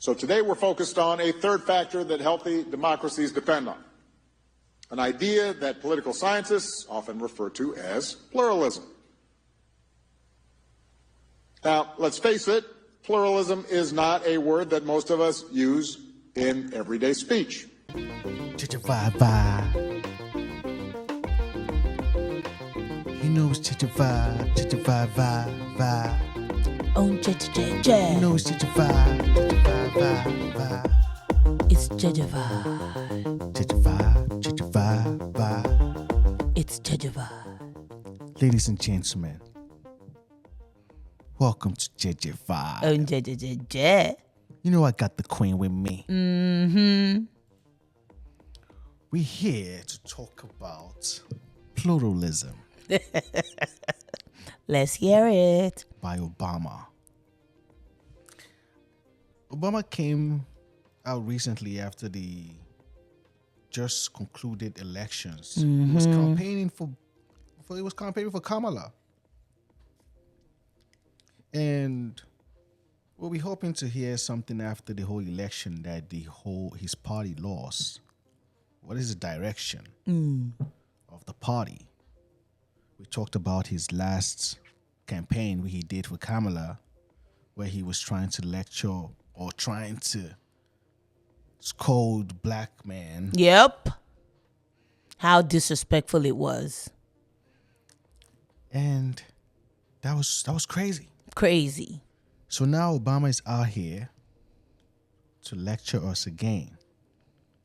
So today we're focused on a third factor that healthy democracies depend on, an idea that political scientists often refer to as pluralism. Now, let's face it, pluralism is not a word that most of us use in everyday speech. JEJE VIBE Vibe. You know it's JEJE Vibe, JEJE VIBE Vibe. Oh, JEJE. You know it's JEJE Vibe, JEJE Vibe. It's JEJE Vibe. JEJE Vibe, JEJE Vibe. It's JEJE Vibe. Ladies and gentlemen, welcome to JEJE Vibe. Oh, JEJE. You know I got the queen with me. Mm-hmm. We're here to talk about pluralism. Let's hear it. By Obama. Obama came out recently after the just concluded elections. Mm-hmm. He was campaigning for Kamala. And we'll be hoping to hear something after the whole election that his party lost. What is the direction of the party? We talked about his last campaign he did for Kamala, where he was trying to lecture or trying to scold black men. Yep. How disrespectful it was. And that was crazy. Crazy. So now Obama is out here to lecture us again.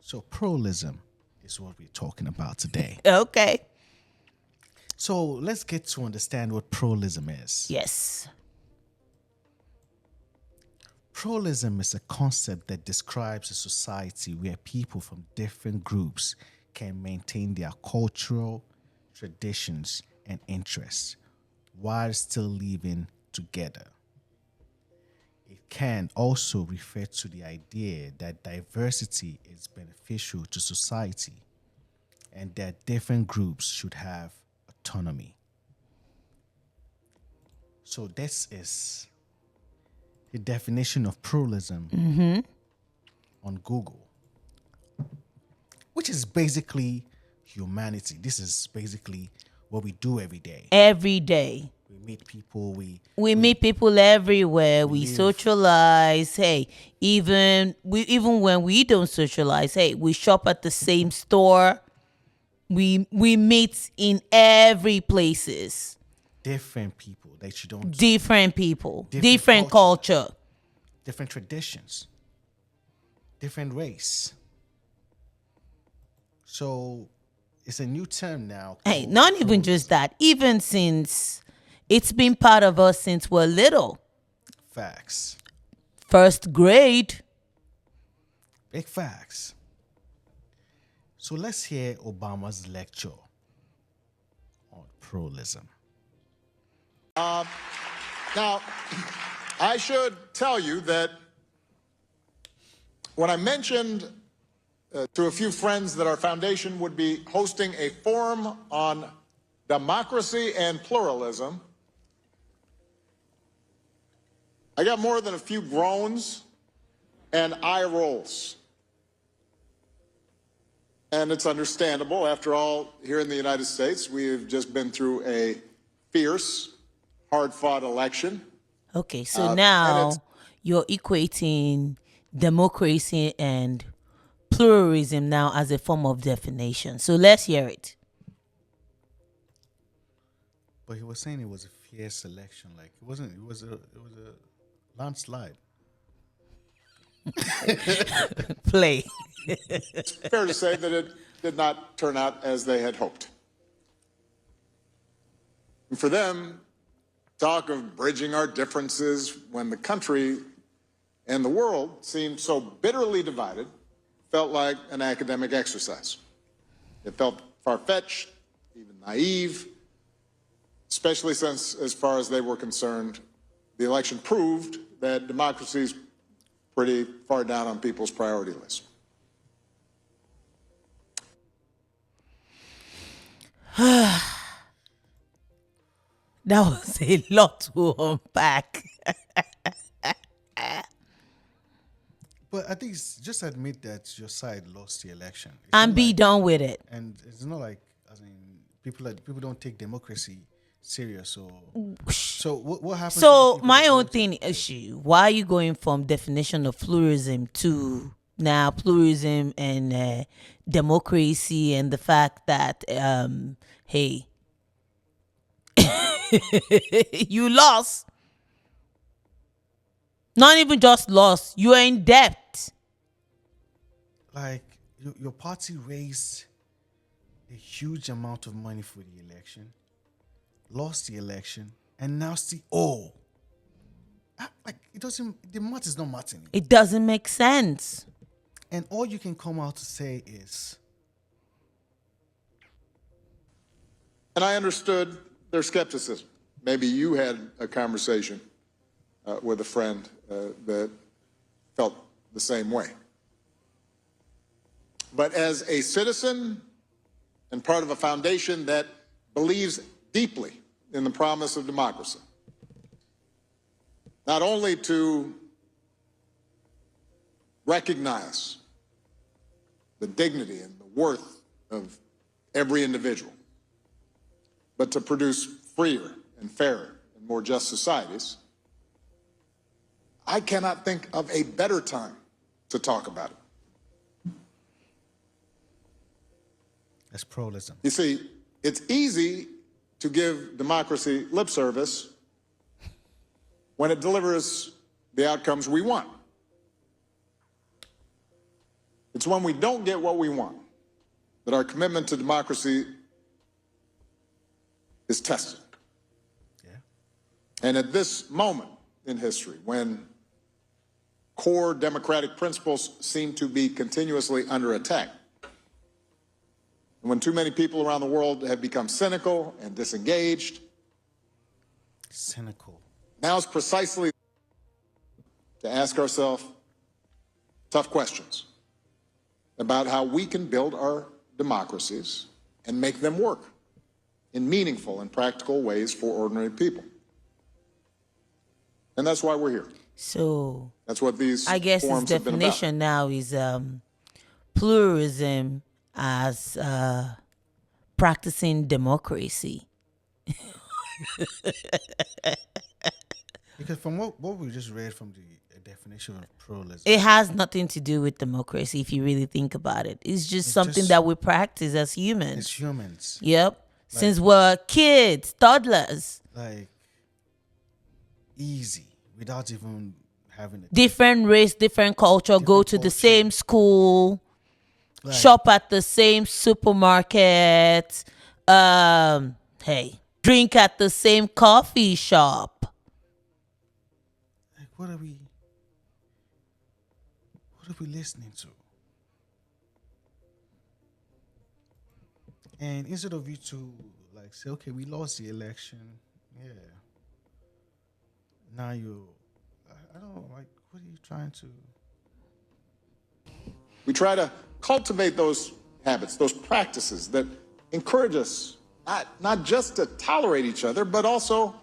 So pluralism is what we're talking about today. Okay. So let's get to understand what pluralism is. Yes. Pluralism is a concept that describes a society where people from different groups can maintain their cultural traditions and interests while still living together. It can also refer to the idea that diversity is beneficial to society and that different groups should have autonomy. So this is the definition of pluralism on Google, which is basically humanity. This is basically what we do every day. Every day. We meet people. We meet people everywhere. We socialize. Hey, even when we don't socialize, hey, we shop at the same store. We meet in every places. Different people that you don't. Different people. Different culture. Different traditions. Different race. So it's a new term now. Hey, not even just that. Even since it's been part of us since we're little. Facts. First grade. Big facts. So let's hear Obama's lecture on pluralism. Now, I should tell you that when I mentioned to a few friends that our foundation would be hosting a forum on democracy and pluralism, I got more than a few groans and eye rolls. And it's understandable. After all, here in the United States, we have just been through a fierce, hard-fought election. Okay, so now you're equating democracy and pluralism now as a form of definition. So let's hear it. But he was saying it was a fierce election. Like it wasn't. It was a landslide. Play. It's fair to say that it did not turn out as they had hoped. And for them, talk of bridging our differences when the country and the world seemed so bitterly divided felt like an academic exercise. It felt far-fetched, even naive, especially since, as far as they were concerned, the election proved that democracy is pretty far down on people's priority list. That was a lot to unpack. But I think it's just admit that your side lost the election. It's And not be like- done with it. And it's not like, I mean, people don't take democracy serious. So what happens? to the So people my that own voted? thing issue. Why are you going from definition of pluralism to now pluralism and democracy and the fact that hey, you lost. Not even just lost. You are in debt. Like your party raised a huge amount of money for the election, lost the election, and now still like it doesn't. The math is not mathing. It doesn't make sense. And all you can come out to say is, And I understood their skepticism. Maybe you had a conversation with a friend that felt the same way. But as a citizen and part of a foundation that believes deeply in the promise of democracy, not only to recognize the dignity and the worth of every individual, but to produce freer and fairer and more just societies, I cannot think of a better time to talk about it. that's pluralism. You see, it's easy to give democracy lip service when it delivers the outcomes we want. It's when we don't get what we want that our commitment to democracy is tested. Yeah. And at this moment in history, when core democratic principles seem to be continuously under attack, and when too many people around the world have become cynical and disengaged, Cynical. now is precisely to ask ourselves tough questions about how we can build our democracies and make them work in meaningful and practical ways for ordinary people. And that's why we're here. So That's what these I guess its forums have been about. definition now is pluralism as practicing democracy. Because from what we just read from the definition of pluralism, It has nothing to do with democracy if you really think about it. It's just something just- that we practice as humans. it's humans. Yep. Since we're kids, toddlers, Like easy without even having it. different race, different culture, go to the culture. same school, Like, shop at the same supermarket, drink at the same coffee shop. like what are we listening to? And instead of you to like say, okay, we lost the election, yeah. Now I don't know, like what are you trying to? We try to cultivate those habits, those practices that encourage us not just to tolerate each other, but also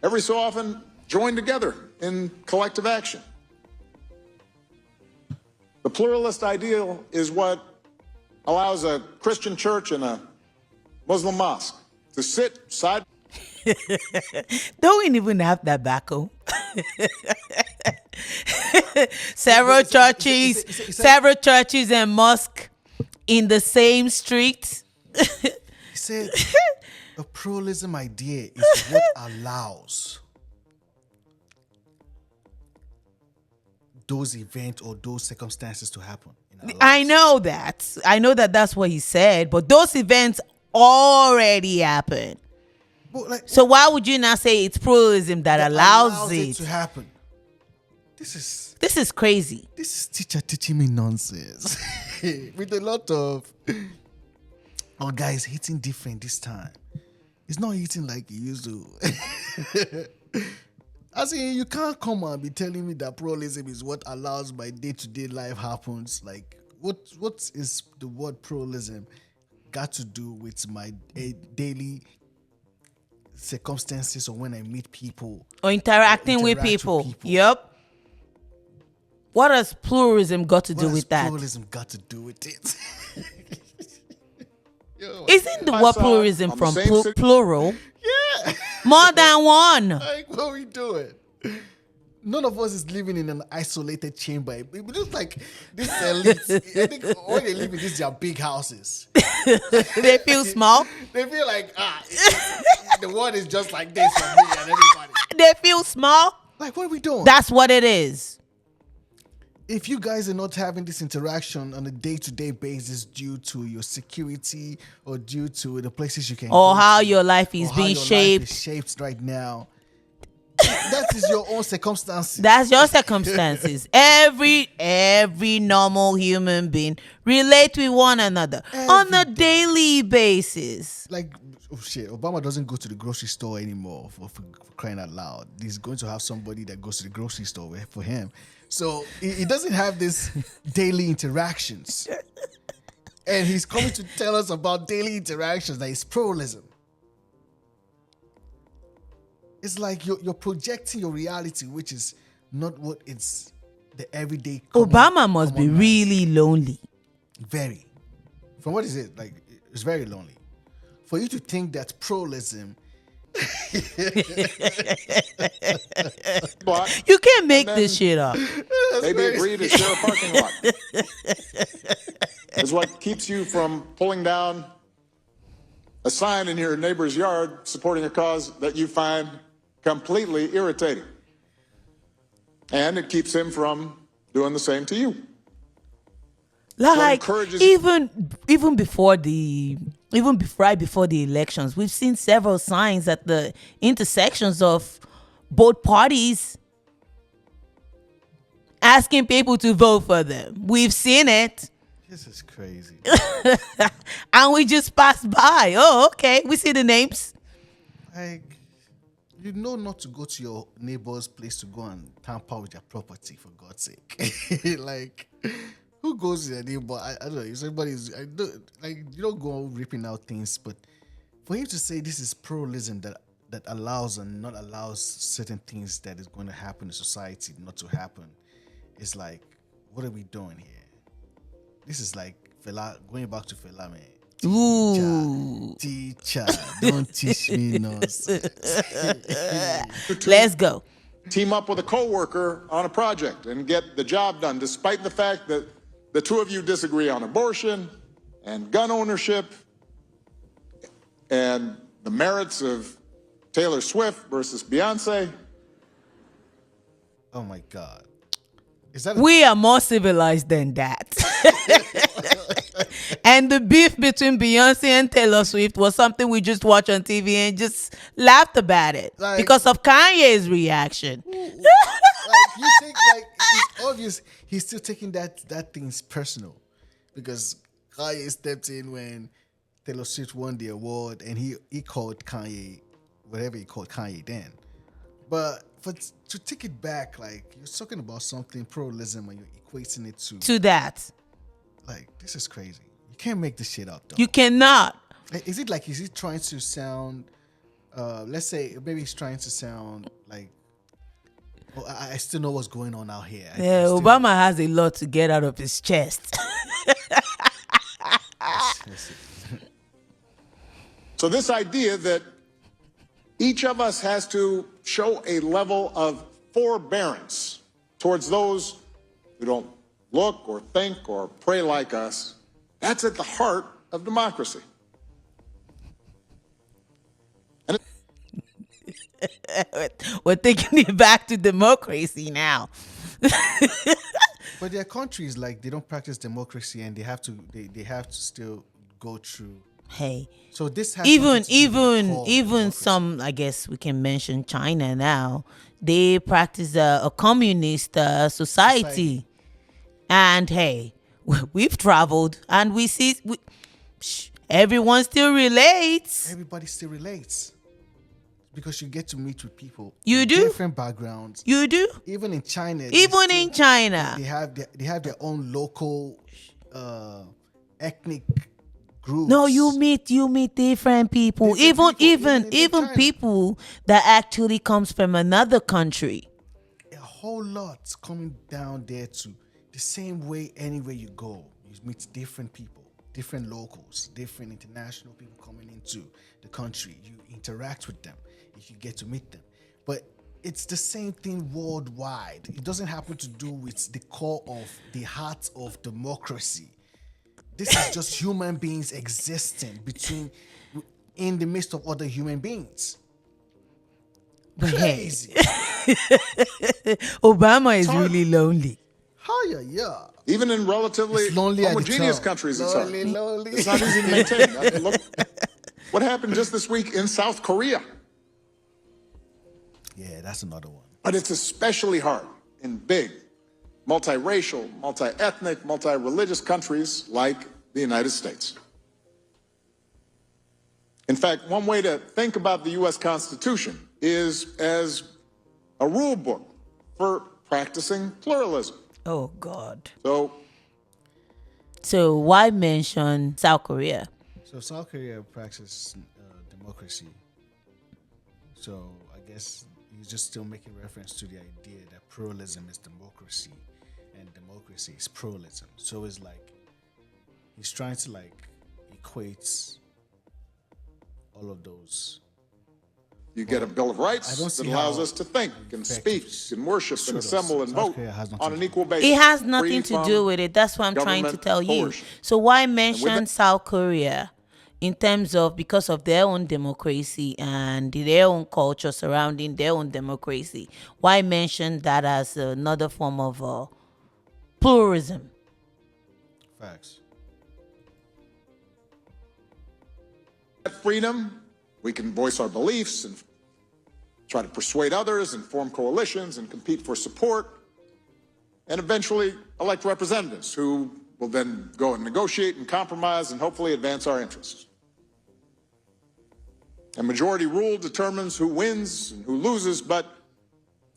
every so often join together in collective action. The pluralist ideal is what allows a Christian church and a Muslim mosque to sit side. Don't we even have that back home? Several churches and mosque in the same street. He said a pluralism idea is what allows those events or those circumstances to happen in our lives. I know that. I know that that's what he said, but those events already happened. But like, So why would you not say it's pluralism that allows it? to happen. This is Crazy. teacher teaching me nonsense with a lot of guys hitting different this time. It's not hitting like it used to. As in, you can't come and be telling me that pluralism is what allows my day-to-day life happens. Like, what is the word pluralism got to do with my daily circumstances or when I meet people? Or interacting with Interact with people. people. Yep. What has pluralism got to do What has with that? pluralism got to do with it? Yo, Isn't the I word saw pluralism on the from same city- plural? yeah. More than one. Like, what are we doing? None of us is living in an isolated chamber. It looks like this elites. I think all they live in these are big houses. They feel small. They feel like the world is just like this for me and everybody. They feel small. Like, what are we doing? That's what it is. If you guys are not having this interaction on a day-to-day basis due to your security or due to the places you can Or go how to, your life is or how being your life shaped. is shaped right now, that is your own circumstances. That's your circumstances. Every normal human being relate with one another on a daily basis. Like, oh shit, Obama doesn't go to the grocery store anymore for crying out loud. He's going to have somebody that goes to the grocery store for him. So he doesn't have this daily interactions. And he's coming to tell us about daily interactions, that is pluralism. It's like you're projecting your reality, which is not what it's the everyday. Obama must be common man. really lonely. Very. From what is it? Like, it's very lonely. For you to think that pluralism, Block, You can't make And this shit up. maybe agree to share a parking lot. Is what keeps you from pulling down a sign in your neighbor's yard supporting a cause that you find completely irritating. And it keeps him from doing the same to you. Like encourages- even before right before the elections, we've seen several signs at the intersections of both parties asking people to vote for them. We've seen it. this is crazy. And we just passed by. Oh, okay. We see the names. Like, you know not to go to your neighbor's place to go and tamper with their property, for God's sake. Like, who goes to their neighbor? I don't know. If somebody's, you don't go ripping out things, but for him to say this is pluralism that allows and not allows certain things that is going to happen in society not to happen, it's like, what are we doing here? This is like Fela, going back to Fela, man. Ooh. Teacher, don't teach me nonsense. Let's go. Team up with a coworker on a project and get the job done, despite the fact that the two of you disagree on abortion and gun ownership and the merits of Taylor Swift versus Beyonce. Oh my God. Is that We are more civilized than that. And the beef between Beyonce and Taylor Swift was something we just watched on TV and just laughed about it Like- because of Kanye's reaction. like you think like it's obvious he's still taking that thing's personal because Kanye stepped in when Taylor Swift won the award and he called Kanye whatever he called Kanye then. But to take it back, like you're talking about something pluralism and you're equating it to that. like this is crazy. You can't make this shit up though. You cannot. Like, is he trying to sound let's say maybe he's trying to sound like oh, I still know what's going on out here. Yeah, Obama has a lot to get out of his chest. So this idea that each of us has to show a level of forbearance towards those who don't look or think or pray like us, that's at the heart of democracy. And We're taking it back to democracy now. But there are countries like they don't practice democracy and they have to still go through. Hey, So this has nothing to do with the core even democracy. some, I guess we can mention China now. They practice a communist society. And hey, we've traveled and we see everyone still relates. Everybody still relates because you get to meet with people. You with do? different backgrounds. You do? Even in China, Even in China. they have their own local ethnic groups. No, you meet different people. Different people, Even China. people that actually comes from another country. A whole lot coming down there to the same way anywhere you go. You meet different people, different locals, different international people coming into the country. You interact with them if you get to meet them. But it's the same thing worldwide. It doesn't happen to do with the core of the heart of democracy. This is just human beings existing in the midst of other human beings. Crazy. Obama is really lonely. Yeah. Even in relatively It's lonely at the homogeneous top. countries, Lonely. it's not easy to maintain. I mean, look what happened just this week in South Korea. Yeah, that's another one. But it's especially hard in big, multiracial, multi-ethnic, multi-religious countries like the United States. In fact, one way to think about the U.S. Constitution is as a rule book for practicing pluralism. Oh, God. So why mention South Korea? So South Korea practices democracy. So I guess he's just still making reference to the idea that pluralism is democracy and democracy is pluralism. So it's like he's trying to equate all of those. you get a Bill of Rights I don't that see allows how us to think and speak effective and worship and pseudo assemble and South vote Korea has nothing on to an do equal with it. basis. It has free nothing to from do with it. That's what I'm trying to government tell you. coercion. So why mention that- South Korea in terms of because of their own democracy and their own culture surrounding their own democracy? Why mention that as another form of pluralism? Facts. Freedom, we can voice our beliefs and try to persuade others and form coalitions and compete for support and eventually elect representatives who will then go and negotiate and compromise and hopefully advance our interests. A majority rule determines who wins and who loses, but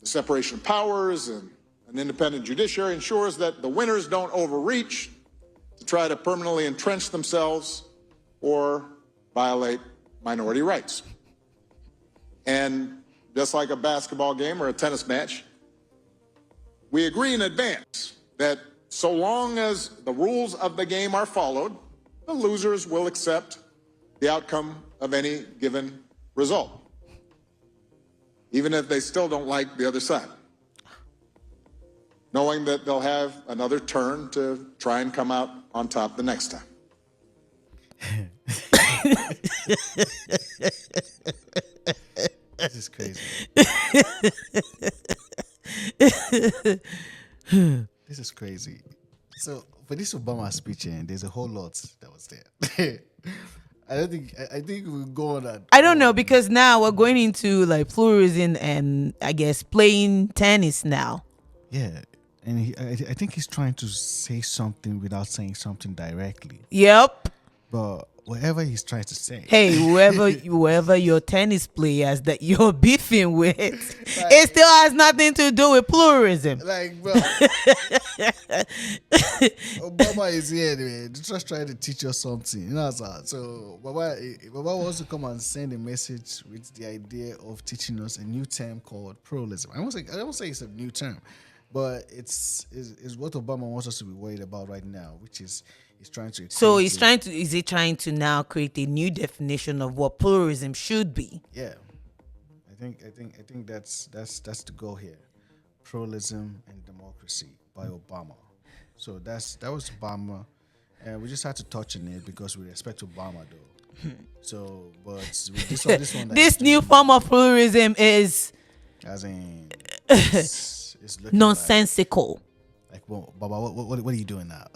the separation of powers and an independent judiciary ensures that the winners don't overreach to try to permanently entrench themselves or violate minority rights. And just like a basketball game or a tennis match, we agree in advance that so long as the rules of the game are followed, the losers will accept the outcome of any given result, even if they still don't like the other side, knowing that they'll have another turn to try and come out on top the next time. This is crazy. This is crazy. So for this Obama speech, there's a whole lot that was there. I think we'll go on that. I don't know, because now we're going into like pluralism and I guess playing tennis now. Yeah, and I think he's trying to say something without saying something directly. Yep. But whatever he's trying to say, Hey, whoever your tennis players that you're beefing with, it still has nothing to do with pluralism. like, bro, Obama is here, man. Just trying to teach us something. You know, so Baba wants to come and send a message with the idea of teaching us a new term called pluralism. I won't say it's a new term, but it's what Obama wants us to be worried about right now, which is he's trying to. So is he trying to now create a new definition of what pluralism should be? Yeah, I think that's the goal here. Pluralism and democracy by Obama. So that was Obama, and we just had to touch on it because we respect Obama, though. So, but with this one This new form of pluralism is as in it's looking nonsensical. Like, well, Baba, what are you doing now?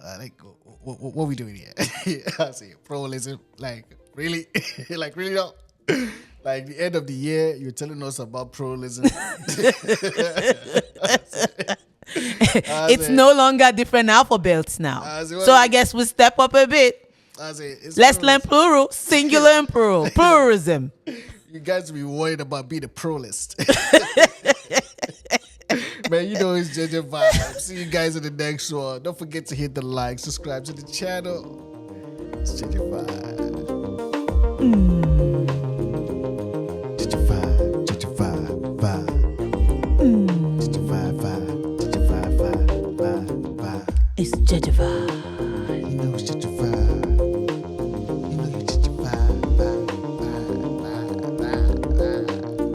What are we doing here? I say pluralism, like really, like really not. Like the end of the year, you're telling us about pluralism. It's no longer different alphabets now. So I guess we step up a bit. Let's learn plural, singular and plural. Pluralism. You guys be worried about being a pluralist. Man, you know it's JEJE Vibe. See you guys in the next one. Don't forget to hit the like, subscribe to the channel. It's JEJE Vibe. JEJE Vibe, JEJE Vibe, Vibe. JEJE Vibe, Vibe. It's JEJE Vibe. You know it's JEJE Vibe.